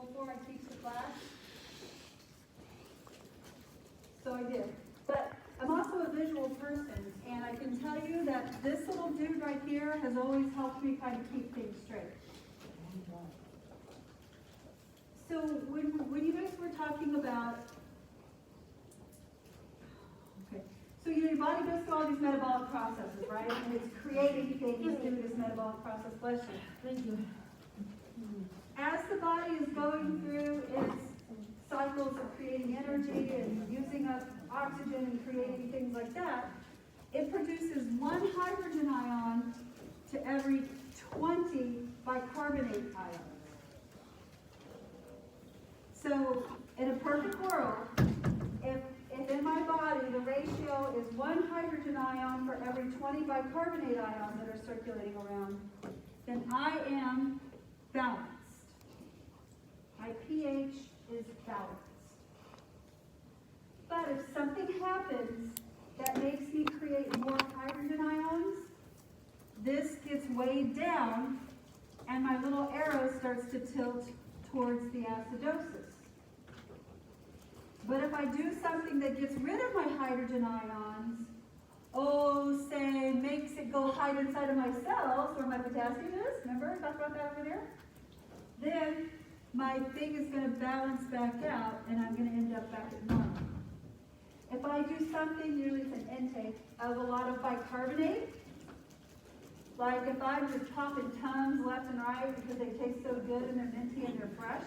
before I teach the class. So I did. But I'm also a visual person, and I can tell you that this little dude right here has always helped me kind of keep things straight. So when you guys were talking about, okay, so your body goes through all these metabolic processes, right? And it's creating things through this metabolic process. Bless you. Thank you. As the body is going through its cycles of creating energy and using up oxygen and creating things like that, it produces one hydrogen ion to every 20 bicarbonate ions. So in a perfect world, if in my body the ratio is one hydrogen ion for every 20 bicarbonate ions that are circulating around, then I am balanced. My pH is balanced. But if something happens that makes me create more hydrogen ions, this gets weighed down and my little arrow starts to tilt towards the acidosis. But if I do something that gets rid of my hydrogen ions, say makes it go hide inside of my cells where my potassium is, remember I talked about that over there? Then my thing is going to balance back out and I'm going to end up back at normal. If I do something, usually it's an intake of a lot of bicarbonate, like if I'm just popping tons left and right because they taste so good and they're minty and they're fresh,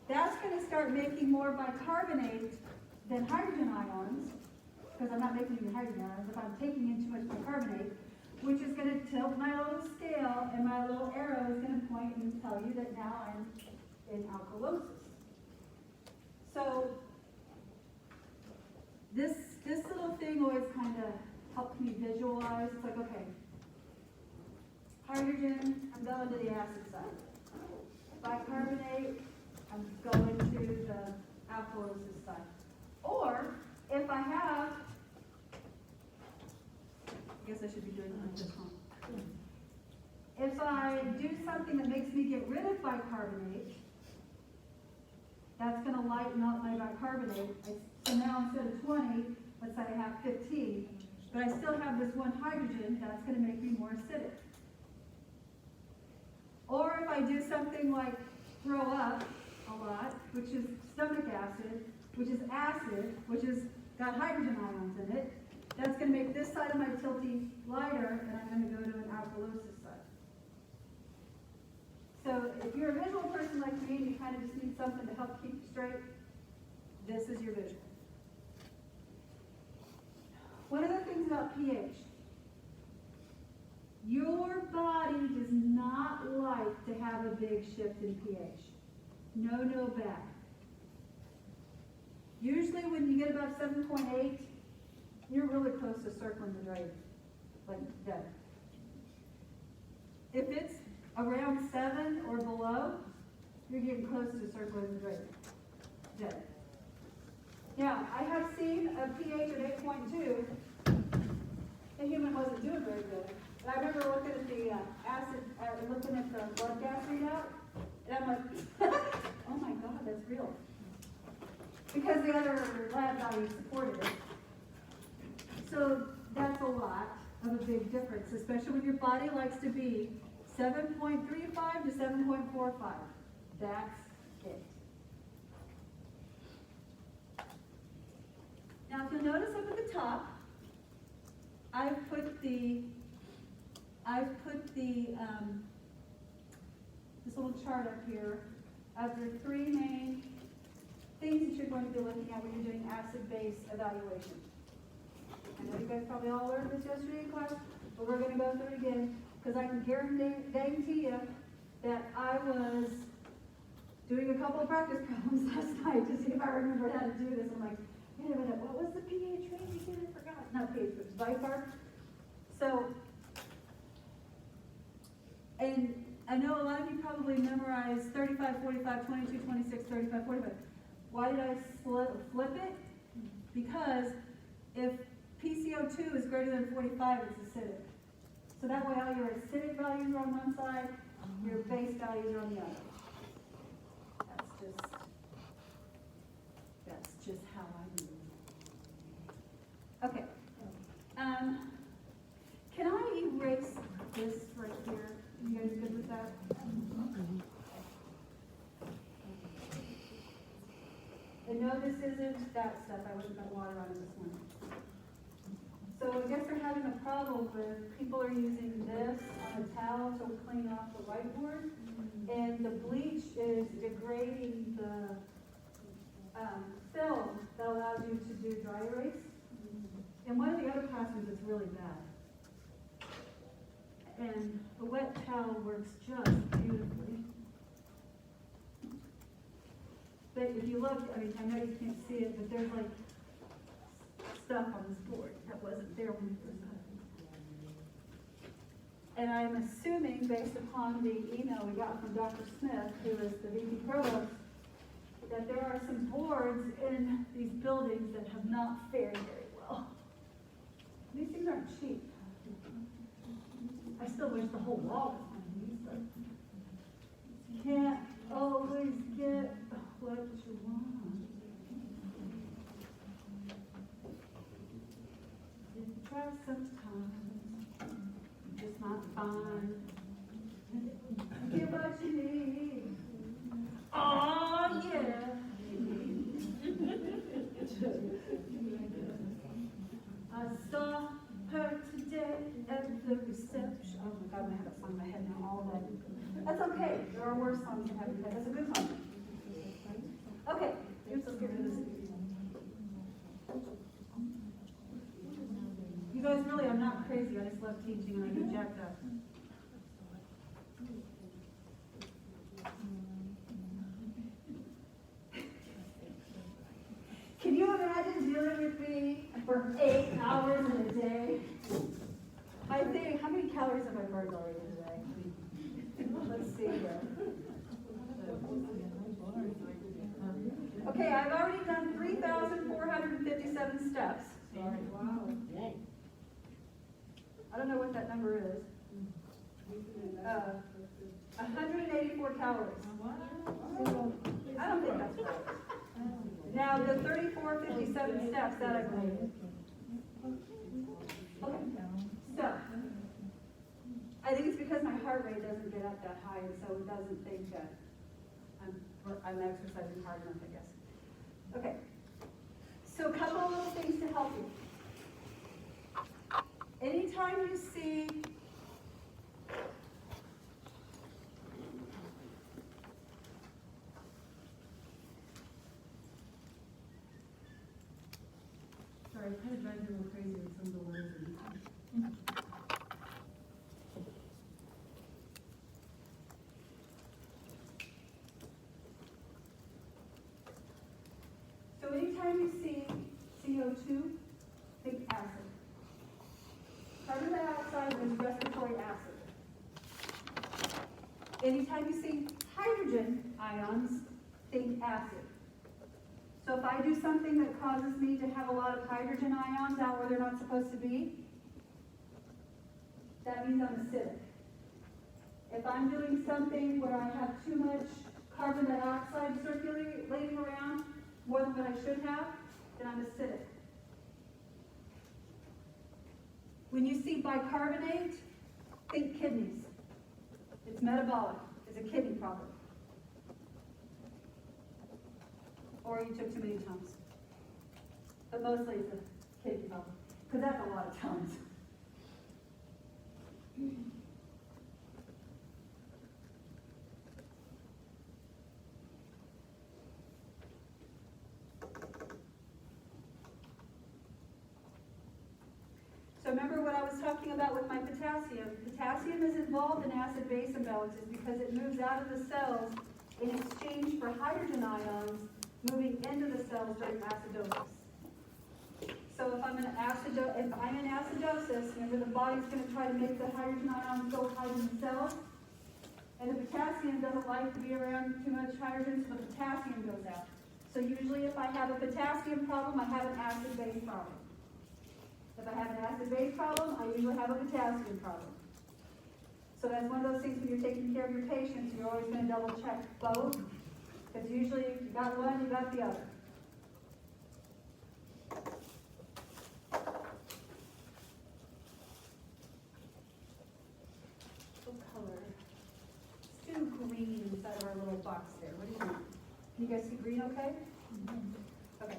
that's going to start making more bicarbonate than hydrogen ions, because I'm not making any hydrogen ions if I'm taking in too much bicarbonate, which is going to tilt my little scale and my little arrow is going to point and tell you that now I'm in alkalosis. So this little thing always kind of helps me visualize. It's like, okay, hydrogen, I'm going to the acid side. Bicarbonate, I'm going to the alkalosis side. Or if I have, I guess I should be doing like this one. If I do something that makes me get rid of bicarbonate, that's going to lighten up my bicarbonate. So now instead of 20, let's say I have 15, but I still have this one hydrogen, that's going to make me more acidic. Or if I do something like throw up a lot, which is stomach acid, which is acid, which has got hydrogen ions in it, that's going to make this side of my tilty lighter, and I'm going to go to an alkalosis side. So if you're a visual person like me and you kind of just need something to help keep you straight, this is your visual. One of the things about pH, your body does not like to have a big shift in pH. No bad. Usually when you get about 7.8, you're really close to circling the drain, like dead. If it's around 7 or below, you're getting close to circling the drain, dead. Now, I have seen a pH at 8.2. The human wasn't doing very good. And I remember looking at the acid, looking at the blood gas readout, and I'm like, oh my God, that's real. Because the other lab values supported it. So that's a lot of a big difference, especially when your body likes to be 7.35 to 7.45. That's it. Now, if you'll notice up at the top, I've put this little chart up here of the three main things that you're going to be looking at when you're doing acid-base evaluation. I know you guys probably all learned this yesterday in class, but we're going to go through it again because I can guarantee you that I was doing a couple of practice problems last night to see if I remembered how to do this. I'm like, wait a minute, what was the pH range again? I forgot. Not pH, but bicarb. So, and I know a lot of you probably memorized 35, 45, 22, 26, 35, 45. Why did I flip it? Because if PCO2 is greater than 45, it's acidic. So that way all your acidic values are on one side, your base values are on the other. no, this isn't that stuff. I wasn't got water on it this morning. So I guess they're having a problem with people are using this on a towel to clean off the whiteboard, and the bleach is degrading the film that allows you to do dry erase. In one of the other classrooms, it's really bad. And a wet towel works just beautifully. But if you look, I mean, I know you can't see it, but there's like stuff on this board that wasn't there when we first got it. And I'm assuming, based upon the email we got from Dr. Smith, who is the VP Provost, that there are some boards in these buildings that have not fared very well. These things aren't cheap. I still wish the whole wall was one of these, but you can't always get what you want. If you try sometimes, you just might find you get what you need. Oh yeah. I saw her today at the reception. Oh my God, I have that song in my head now all day. That's okay. There are worse songs in my head. That's a good song. Okay, let's get rid of this. You guys really, I'm not crazy. I just love teaching and I get jacked up. Can you imagine dealing with me for 8 hours in a day? I think, how many calories have I burned already today? Let's see here. Okay, I've already done 3,457 steps. Wow. I don't know what that number is. 184 calories. I don't think that's right. Now, the 3,457 steps that I've made. Okay, so, I think it's because my heart rate doesn't get up that high, and so it doesn't think that I'm exercising hard enough, I guess. Okay, so a couple of little things to help you. Anytime you see sorry, it kind of drives me a little crazy with some of the words in So anytime you see CO2, think acid. Carbon dioxide is respiratory acid. Anytime you see hydrogen ions, think acid. So if I do something that causes me to have a lot of hydrogen ions out where they're not supposed to be, that means I'm acidic. If I'm doing something where I have too much carbon dioxide circulating around, more than what I should have, then I'm acidic. When you see bicarbonate, think kidneys. It's metabolic. It's a kidney problem. Or you took too many Tums. But mostly it's a kidney problem. Because that's a lot of Tums. So remember what I was talking about with my potassium. Potassium is involved in acid-base imbalances because it moves out of the cells in exchange for hydrogen ions moving into the cells during acidosis. So if I'm in acidosis, remember the body's going to try to make the hydrogen ions go hide in the cells. And the potassium doesn't like to be around too much hydrogen, so the potassium goes out. So usually if I have a potassium problem, I have an acid-base problem. If I have an acid-base problem, I usually have a potassium problem. So that's one of those things when you're taking care of your patients, you're always going to double check both. Because usually if you got one, you got the other. What color? Let's do green inside of our little box there. What do you want? Can you guys see green okay? Okay.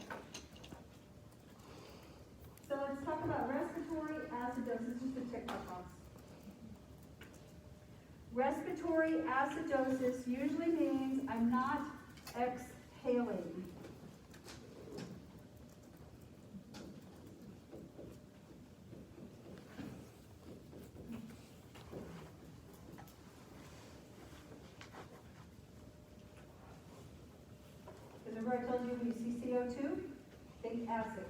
So let's talk about respiratory acidosis, just a tick box. Respiratory acidosis usually means I'm not exhaling. Remember I told you when you see CO2, think acid.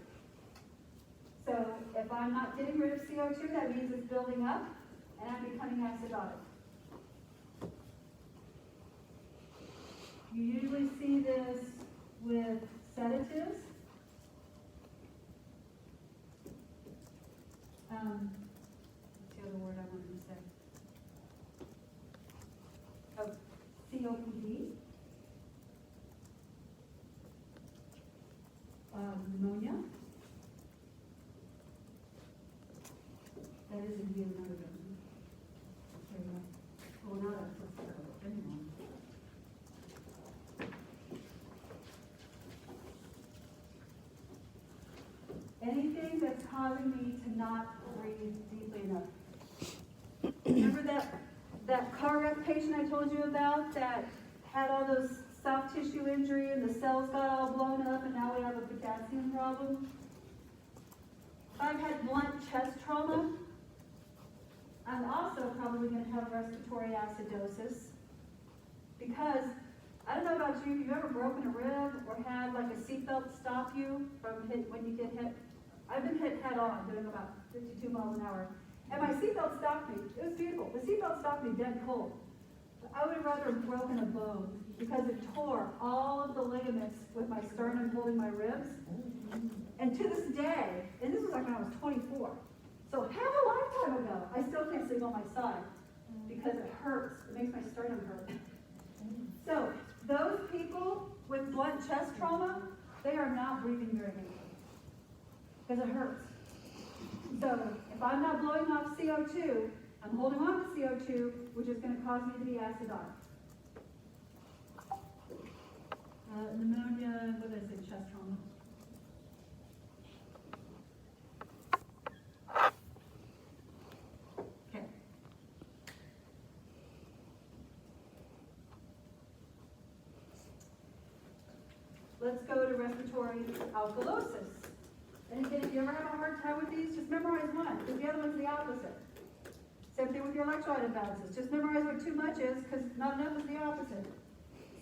So if I'm not getting rid of CO2, that means it's building up and I'm becoming acidotic. You usually see this with sedatives. What's the other word I wanted to say? Oh, COPD. Pneumonia. That is indeed another one. There you go. Oh, now that's what's terrible. Anyway. Anything that's causing me to not breathe deeply enough. Remember that car wreck patient I told you about that had all those soft tissue injury and the cells got all blown up and now we have a potassium problem? If I've had blunt chest trauma, I'm also probably going to have respiratory acidosis because, I don't know about you, if you've ever broken a rib or had like a seatbelt stop you from when you get hit. I've been hit head on doing about 52 miles an hour. And my seatbelt stopped me. It was beautiful. The seatbelt stopped me dead cold. I would have rather broken a bone because it tore all of the ligaments with my sternum holding my ribs. And to this day, and this was like when I was 24, so half a lifetime ago, I still can't sleep on my side because it hurts. It makes my sternum hurt. So those people with blunt chest trauma, they are not breathing very deeply because it hurts. So if I'm not blowing off CO2, I'm holding on to CO2, which is going to cause me to be acidotic. Pneumonia, what did I say, chest trauma? Okay. Let's go to respiratory alkalosis. And again, if you ever have a hard time with these, just memorize one, because the other one's the opposite. Same thing with your electrolyte imbalances. Just memorize what too much is, because not enough is the opposite.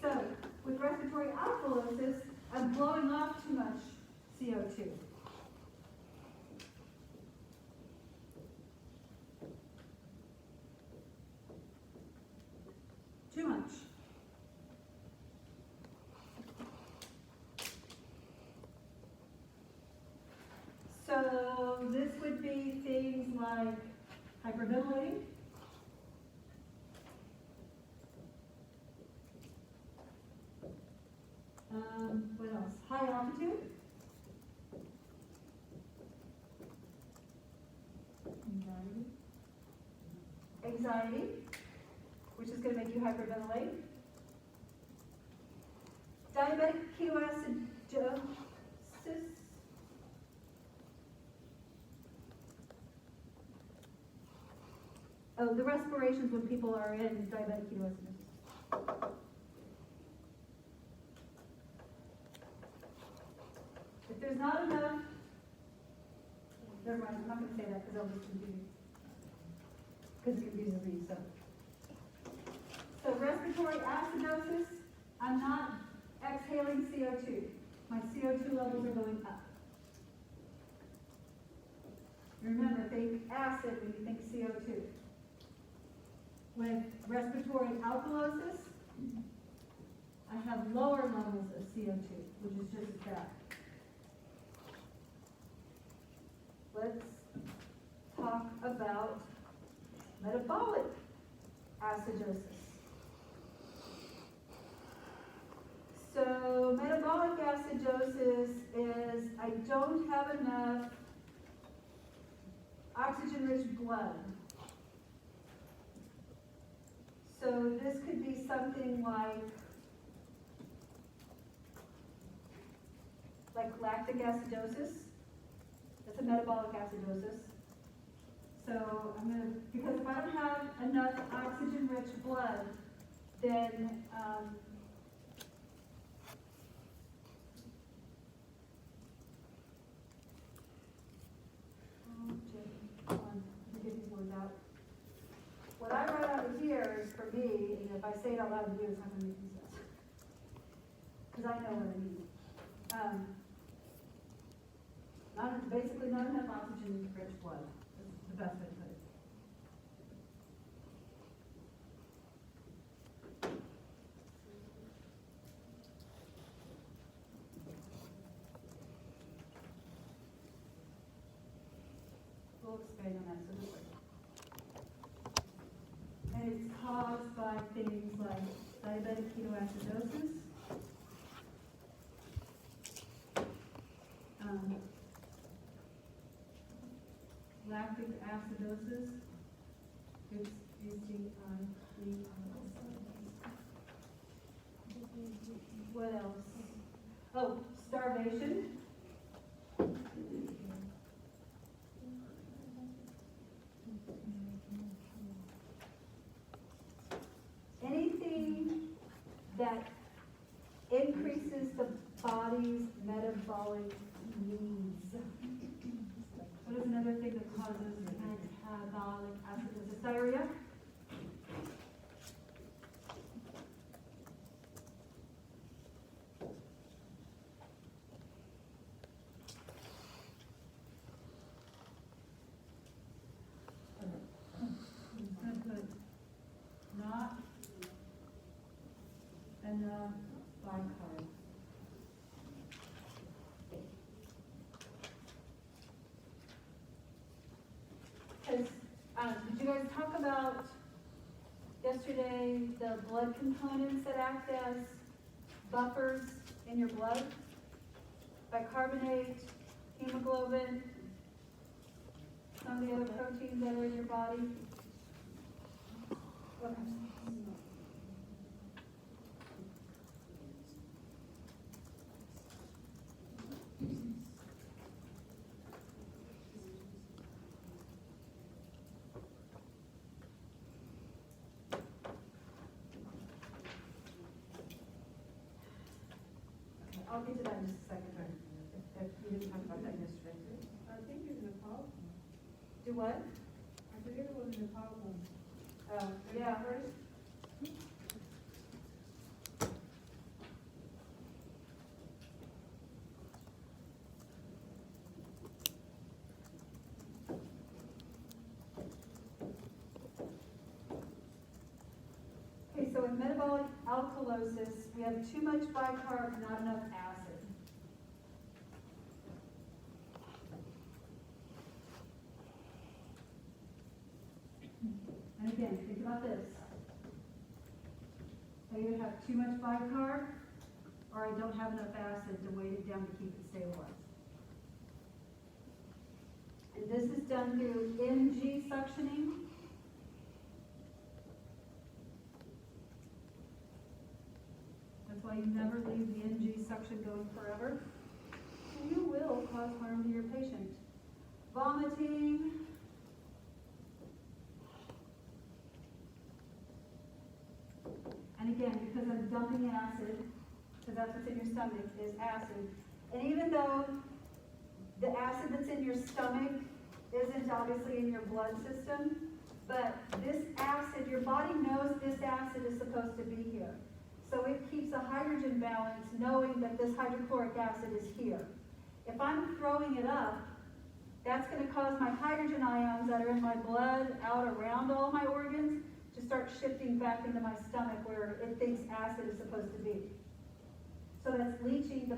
So, with respiratory alkalosis, I'm blowing off too much CO2. Too much. So this would be things like hyperventilating. What else? High altitude. Anxiety, which is going to make you hyperventilate. Diabetic ketoacidosis. Oh, the respirations when people are in diabetic ketoacidosis. If there's not enough, never mind, I'm not going to say that because I'll just confuse you. Because it confuses me, so respiratory acidosis, I'm not exhaling CO2. My CO2 levels are going up. Remember, think acid when you think CO2. With respiratory alkalosis, I have lower levels of CO2, which is just as bad. Let's talk about metabolic acidosis. So metabolic acidosis is I don't have enough oxygen-rich blood. So this could be something like like lactic acidosis. That's a metabolic acidosis. So I'm going to, because if I don't have enough oxygen-rich blood, then what I write out of here is for me, and if I say it out loud to you, it's not going to make any sense. Because I know what I mean. Basically not enough oxygen-rich blood. That's the best way to put it. We'll expand on that, so this way. And it's caused by things like diabetic ketoacidosis, lactic acidosis, what else? Oh, starvation. Anything that increases the body's metabolic needs. What is another thing that causes metabolic acidosis? Diarrhea? Not enough bicarb. Did you guys talk about yesterday the blood components that act as buffers in your blood? Bicarbonate, hemoglobin, some of the other proteins that are in your body? Okay. I'll get to that in just a second, right? If you didn't talk about that yesterday. I think it's in the PowerPoint. Do what? I believe it was in the PowerPoint. Oh, yeah, first. Okay, so in metabolic alkalosis, we have too much bicarb, not enough acid. And again, think about this. I either have too much bicarb, or I don't have enough acid to weight it down to keep it stabilized. And this is done through NG suctioning. That's why you never leave the NG suction going forever. You will cause harm to your patient. Vomiting. And again, because I'm dumping acid, because that's what's in your stomach, is acid. And even though the acid that's in your stomach isn't obviously in your blood system, but this acid, your body knows this acid is supposed to be here. So it keeps a hydrogen balance knowing that this hydrochloric acid is here. If I'm throwing it up, that's going to cause my hydrogen ions that are in my blood out around all my organs to start shifting back into my stomach where it thinks acid is supposed to be. So that's leaching the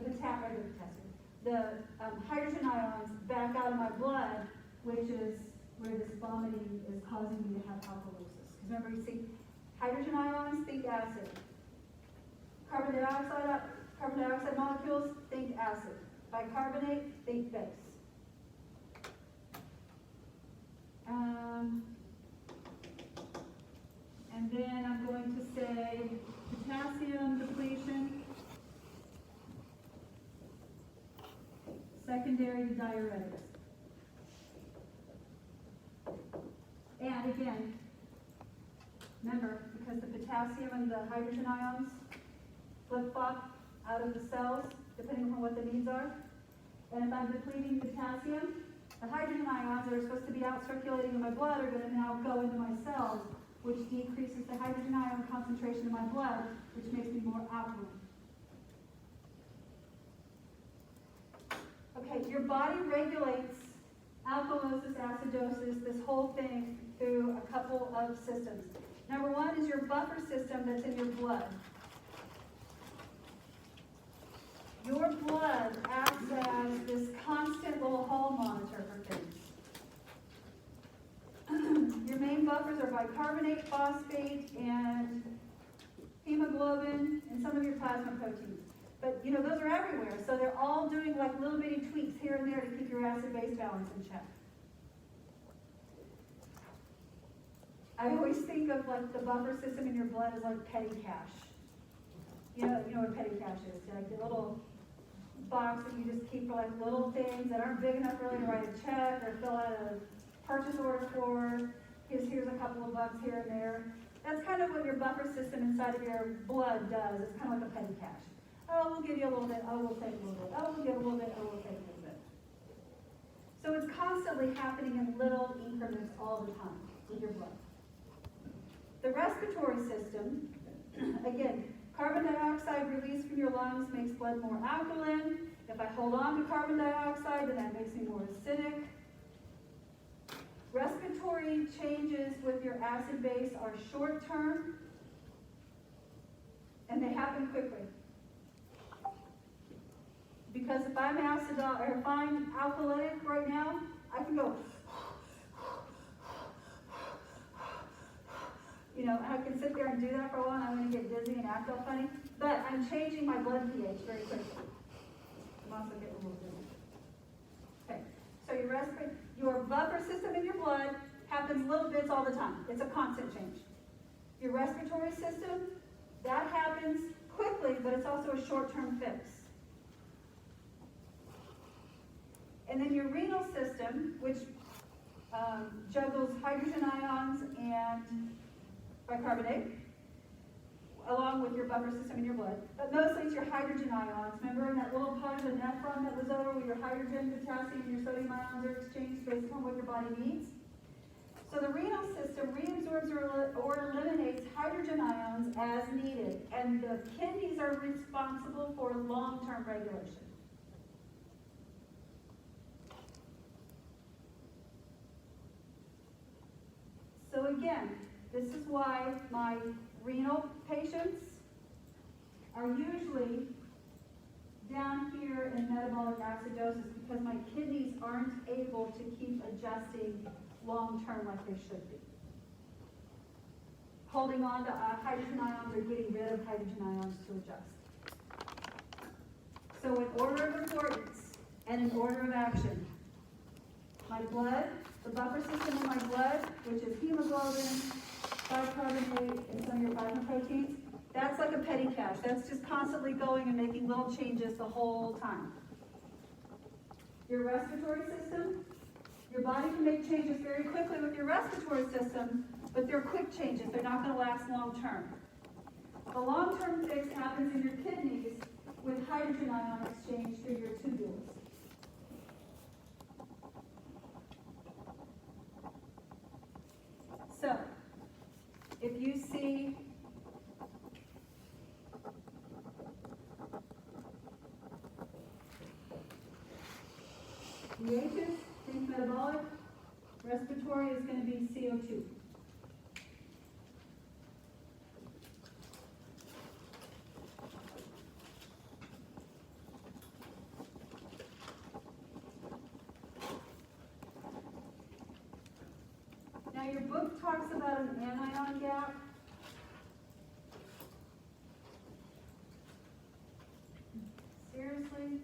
hydrogen ions back out of my blood, which is where this vomiting is causing me to have alkalosis. Because remember, you see, hydrogen ions, think acid. Carbon dioxide molecules, think acid. Bicarbonate, think base. And then I'm going to say potassium depletion. secondary to diuretics. And again, remember, because the potassium and the hydrogen ions flip-flop out of the cells, depending on what the needs are. And if I'm depleting potassium, the hydrogen ions that are supposed to be out circulating in my blood are going to now go into my cells, which decreases the hydrogen ion concentration in my blood, which makes me more alkaline. Okay, your body regulates alkalosis, acidosis, this whole thing through a couple of systems. Number one is your buffer system that's in your blood. Your blood acts as this constant little hall monitor for things. Your main buffers are bicarbonate, phosphate, and hemoglobin, and some of your plasma proteins. But, you know, those are everywhere, so they're all doing like little bitty tweaks here and there to keep your acid-base balance in check. I always think of like the buffer system in your blood as like petty cash. You know what petty cash is? Like the little box that you just keep for like little things that aren't big enough really to write a check or fill out a purchase order for. Here's a couple of bucks here and there. That's kind of what your buffer system inside of your blood does. It's kind of like a petty cash. Oh, we'll give you a little bit. Oh, we'll take a little bit. Oh, we'll give a little bit. Oh, we'll take a little bit. So it's constantly happening in little increments all the time with your blood. The respiratory system, again, carbon dioxide released from your lungs makes blood more alkaline. If I hold on to carbon dioxide, then that makes me more acidic. Respiratory changes with your acid base are short term, and they happen quickly. Because if I'm alkalytic right now, I can go, you know, I can sit there and do that for a while, and I'm going to get dizzy and act all funny. But I'm changing my blood pH very quickly. I'm also getting a little dizzy. Okay, so your buffer system in your blood happens little bits all the time. It's a constant change. Your respiratory system, that happens quickly, but it's also a short-term fix. And then your renal system, which juggles hydrogen ions and bicarbonate, along with your buffer system in your blood. But mostly it's your hydrogen ions. Remember in that little part of the nephron that was over where your hydrogen, potassium, and your sodium ions are exchanged based upon what your body needs? So the renal system reabsorbs or eliminates hydrogen ions as needed, and the kidneys are responsible for long-term regulation. So again, this is why my renal patients are usually down here in metabolic acidosis, because my kidneys aren't able to keep adjusting long-term like they should be. Holding on to hydrogen ions or getting rid of hydrogen ions to adjust. So in order of importance and in order of action, my blood, the buffer system in my blood, which is hemoglobin, bicarbonate, and some of your plasma proteins, that's like a petty cash. That's just constantly going and making little changes the whole time. Your respiratory system, your body can make changes very quickly with your respiratory system, but they're quick changes. They're not going to last long term. The long-term fix happens in your kidneys with hydrogen ion exchange through your tubules. So, if you see pHs, think metabolic, respiratory is going to be CO2. Now your book talks about an anion gap. Seriously?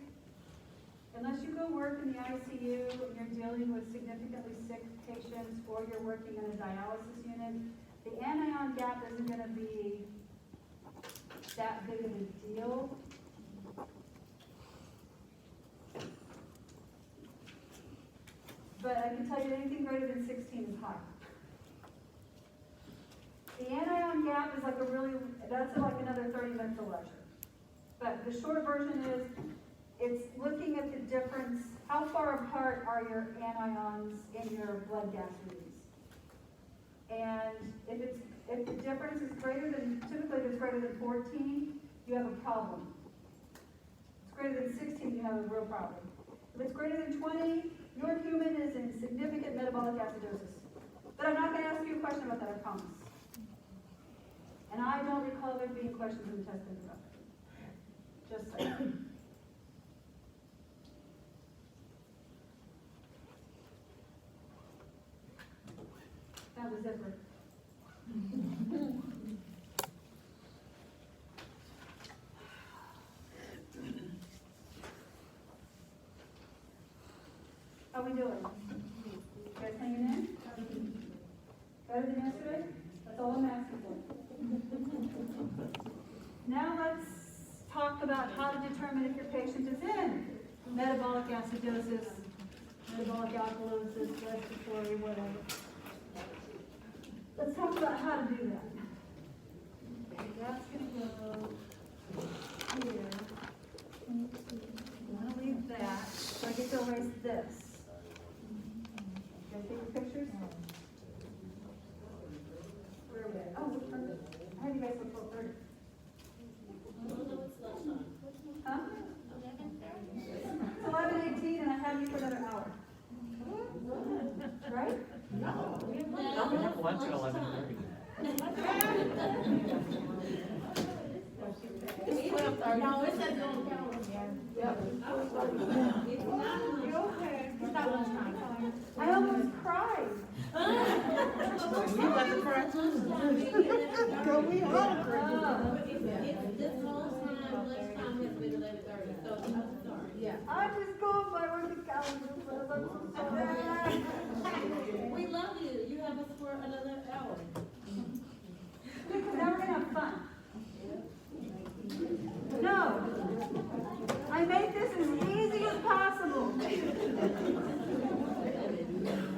Unless you go work in the ICU and you're dealing with significantly sick patients or you're working in a dialysis unit, the anion gap isn't going to be that big of a deal. but I can tell you anything greater than 16 is high. The anion gap is like that's like another 30 minutes of lecture. But the short version is, it's looking at the difference, how far apart are your anions in your blood gas readings. And if the difference is greater than, typically if it's greater than 14, you have a problem. If it's greater than 16, you have a real problem. If it's greater than 20, your human is in significant metabolic acidosis. But I'm not going to ask you a question about that, I promise. And I don't recall there being questions in the testing about that. Just saying. Found a zipper. How we doing? You guys hanging in? Better than yesterday? That's all I'm asking for. Now let's talk about how to determine if your patient is in metabolic acidosis, metabolic alkalosis, respiratory, whatever. Let's talk about how to do that. Okay, that's going to go here. I'm going to leave that so I get to erase this. Guys take your pictures? Where are we at? Oh, perfect. I had you guys look 12:30. Huh? It's 11:18 and I have you for another hour. Right? No, we have lunch at 11:30. It's 12:30. No, it says on the calendar. Yep. It's not lunch. Okay. It's not lunchtime. I almost cried. You got the correct one? Girl, we all Oh, It's this whole time, lunchtime has been 11:30, so I'm sorry. Yeah. I'm just going by where the calendar says. I'm so sorry. We love you. You have us for another hour. Because now we're going to have fun. No. I made this as easy as possible.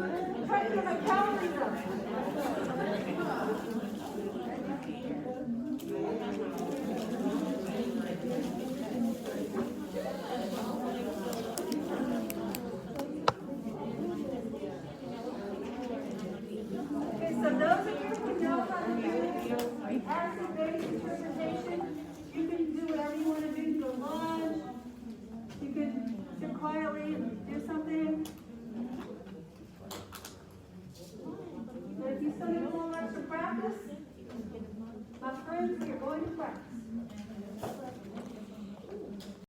I'm trying to get my calories up. Okay, so those of you who know how to do acid-based interpretation, you can do whatever you want to do. You can go lunch, you can sit quietly and do something. But if you still need a little extra practice, my friends, you're going to practice.